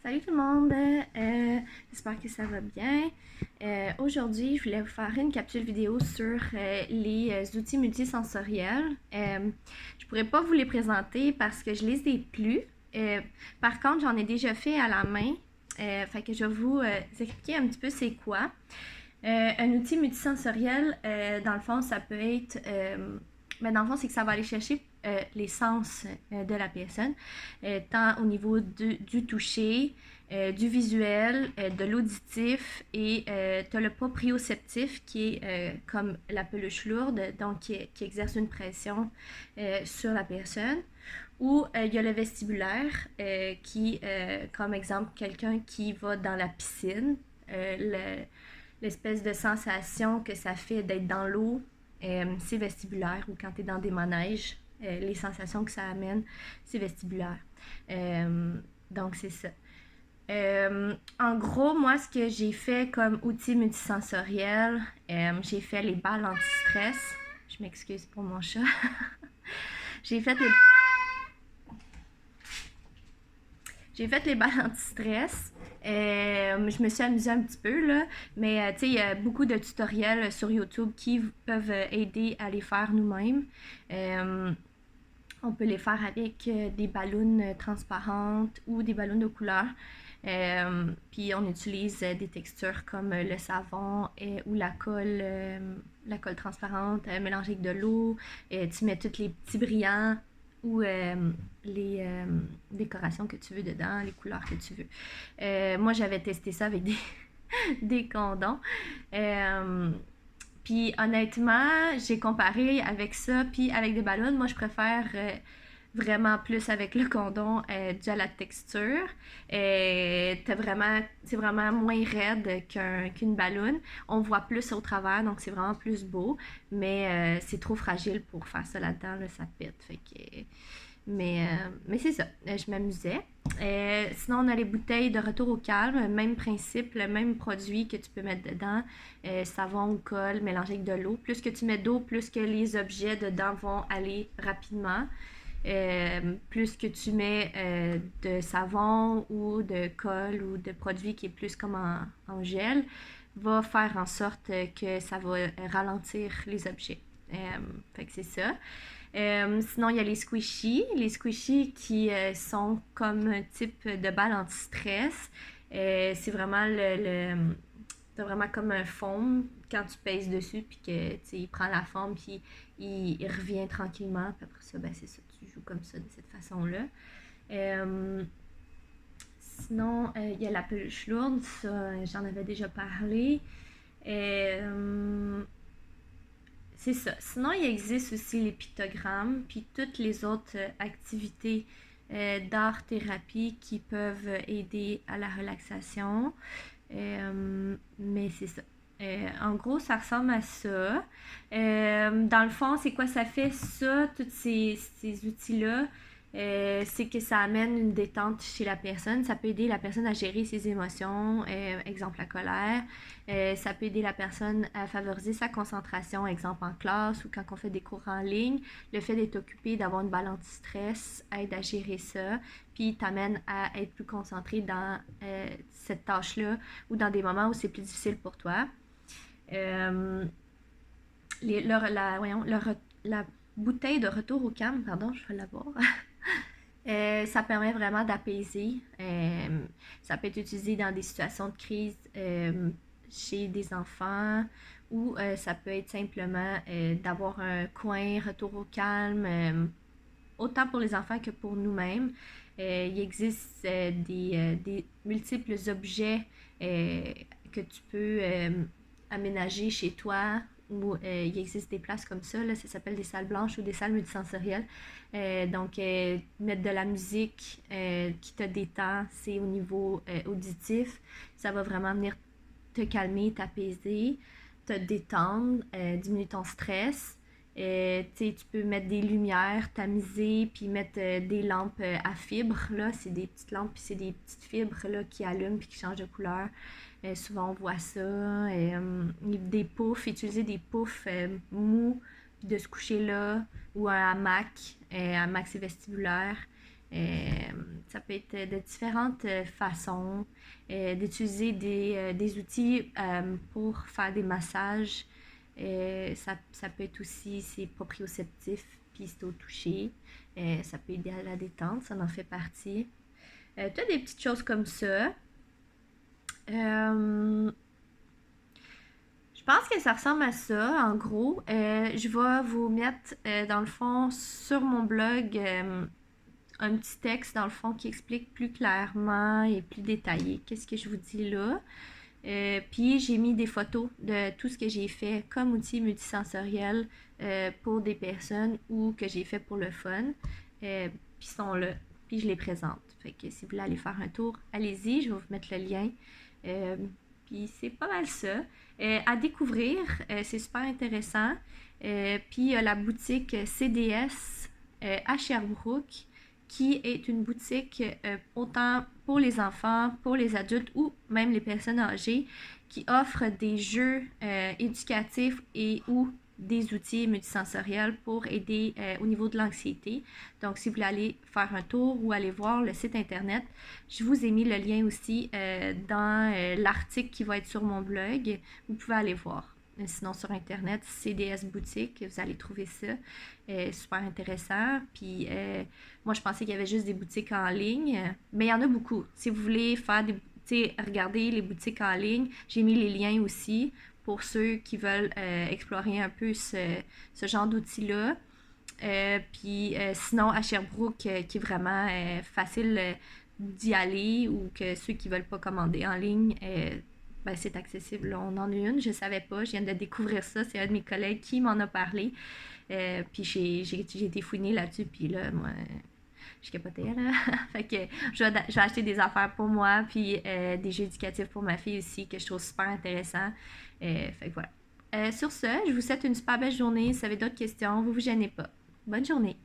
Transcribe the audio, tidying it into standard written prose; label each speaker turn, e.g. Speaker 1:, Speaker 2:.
Speaker 1: Salut tout le monde, j'espère que ça va bien. Aujourd'hui, je voulais vous faire une capsule vidéo sur les outils multisensoriels. Je pourrais pas vous les présenter parce que je les ai plus. Par contre, j'en ai déjà fait à la main. Fait que je vais vous expliquer un petit peu c'est quoi. Un outil multisensoriel, dans le fond, ça peut être... dans le fond, c'est que ça va aller chercher les sens de la personne, tant au niveau du toucher, du visuel, de l'auditif et tu as le proprioceptif qui est comme la peluche lourde, donc qui exerce une pression sur la personne. Ou il y a le vestibulaire qui, comme exemple, quelqu'un qui va dans la piscine, l'espèce de sensation que ça fait d'être dans l'eau, c'est vestibulaire. Ou quand tu es dans des manèges, les sensations que ça amène, c'est vestibulaire. Donc, c'est ça. En gros, moi, ce que j'ai fait comme outil multisensoriel, j'ai fait les balles anti-stress. Je m'excuse pour mon chat. j'ai fait les... J'ai fait les balles anti-stress. Je me suis amusée un petit peu, là. Mais tu sais, il y a beaucoup de tutoriels sur YouTube qui peuvent aider à les faire nous-mêmes. On peut les faire avec des ballons transparentes ou des ballons de couleur. Puis on utilise des textures comme le savon ou la colle transparente mélangée avec de l'eau. Tu mets tous les petits brillants ou les décorations que tu veux dedans, les couleurs que tu veux. Moi, j'avais testé ça avec des condoms. Puis honnêtement, j'ai comparé avec ça, puis avec des ballons. Moi, je préfère vraiment plus avec le condom dû à la texture. C'est vraiment moins raide qu'une ballonne. On voit plus au travers, donc c'est vraiment plus beau. Mais c'est trop fragile pour faire ça là-dedans, là, ça pète. Fait que... Mais c'est ça, je m'amusais. Sinon, on a les bouteilles de retour au calme, même principe, le même produit que tu peux mettre dedans, savon ou colle mélangé avec de l'eau. Plus que tu mets d'eau, plus que les objets dedans vont aller rapidement. Plus que tu mets de savon ou de colle ou de produit qui est plus comme en gel, va faire en sorte que ça va ralentir les objets. Fait que c'est ça. Sinon, il y a les squishies. Les squishies qui sont comme un type de balle anti-stress. C'est vraiment t'as vraiment comme un foam quand tu pèses dessus, puis que il prend la forme, puis il revient tranquillement. Puis après ça, ben c'est ça, tu joues comme ça, de cette façon-là. Sinon, il y a la peluche lourde, ça, j'en avais déjà parlé. C'est ça. Sinon, il existe aussi les pictogrammes, puis toutes les autres activités d'art-thérapie qui peuvent aider à la relaxation. Mais c'est ça. En gros, ça ressemble à ça. Dans le fond, c'est quoi ça fait, ça, tous ces outils-là? C'est que ça amène une détente chez la personne. Ça peut aider la personne à gérer ses émotions, exemple la colère. Ça peut aider la personne à favoriser sa concentration, exemple en classe ou quand on fait des cours en ligne. Le fait d'être occupé, d'avoir une balle anti-stress aide à gérer ça, puis t'amène à être plus concentré dans cette tâche-là ou dans des moments où c'est plus difficile pour toi. La bouteille de retour au calme, pardon, je vais l'avoir. Ça permet vraiment d'apaiser. Ça peut être utilisé dans des situations de crise chez des enfants ou ça peut être simplement d'avoir un coin retour au calme, autant pour les enfants que pour nous-mêmes. Il existe des multiples objets que tu peux aménager chez toi où il existe des places comme ça, là, ça s'appelle des salles blanches ou des salles multisensorielles. Donc, mettre de la musique qui te détend, c'est au niveau auditif. Ça va vraiment venir te calmer, t'apaiser, te détendre, diminuer ton stress. Tu peux mettre des lumières tamisées, puis mettre des lampes à fibres. Là, c'est des petites lampes, puis c'est des petites fibres là, qui allument puis qui changent de couleur. Souvent, on voit ça. Des poufs, utiliser des poufs mous, puis de se coucher là, ou un hamac. Un hamac, c'est vestibulaire. Euh, Ça peut être de différentes façons d'utiliser des outils pour faire des massages. Ça peut être aussi c'est proprioceptif puis c'est au toucher. Ça peut aider à la détente, ça en fait partie. Tu as des petites choses comme ça. Euh, je pense que ça ressemble à ça, en gros. Je vais vous mettre, dans le fond, sur mon blog, un petit texte, dans le fond, qui explique plus clairement et plus détaillé qu'est-ce que je vous dis là. Puis j'ai mis des photos de tout ce que j'ai fait comme outil multisensoriel pour des personnes ou que j'ai fait pour le fun. Puis sont là. Puis je les présente. Fait que si vous voulez aller faire un tour, allez-y, je vais vous mettre le lien. Euh, Puis c'est pas mal ça. À découvrir, c'est super intéressant. Puis il y a la boutique CDS à Sherbrooke, qui est une boutique autant pour les enfants, pour les adultes ou même les personnes âgées, qui offre des jeux éducatifs et ou des outils multisensoriels pour aider au niveau de l'anxiété. Donc, si vous voulez aller faire un tour ou aller voir le site internet, je vous ai mis le lien aussi dans l'article qui va être sur mon blog. Vous pouvez aller voir. Sinon, sur Internet, CDS Boutique, vous allez trouver ça. Super intéressant. Puis, moi, je pensais qu'il y avait juste des boutiques en ligne, mais il y en a beaucoup. Si vous voulez faire des, regarder les boutiques en ligne, j'ai mis les liens aussi pour ceux qui veulent explorer un peu ce genre d'outils-là. Puis sinon, à Sherbrooke, qui est vraiment facile d'y aller ou que ceux qui ne veulent pas commander en ligne, ben, c'est accessible. Là, on en a une, je ne savais pas, je viens de découvrir ça, c'est un de mes collègues qui m'en a parlé. Puis j'ai été fouinée là-dessus, puis là, moi, je capotais, là. Fait que je vais acheter des affaires pour moi, puis des jeux éducatifs pour ma fille aussi, que je trouve super intéressant. Fait que voilà. Sur ce, je vous souhaite une super belle journée. Si vous avez d'autres questions, vous ne vous gênez pas. Bonne journée!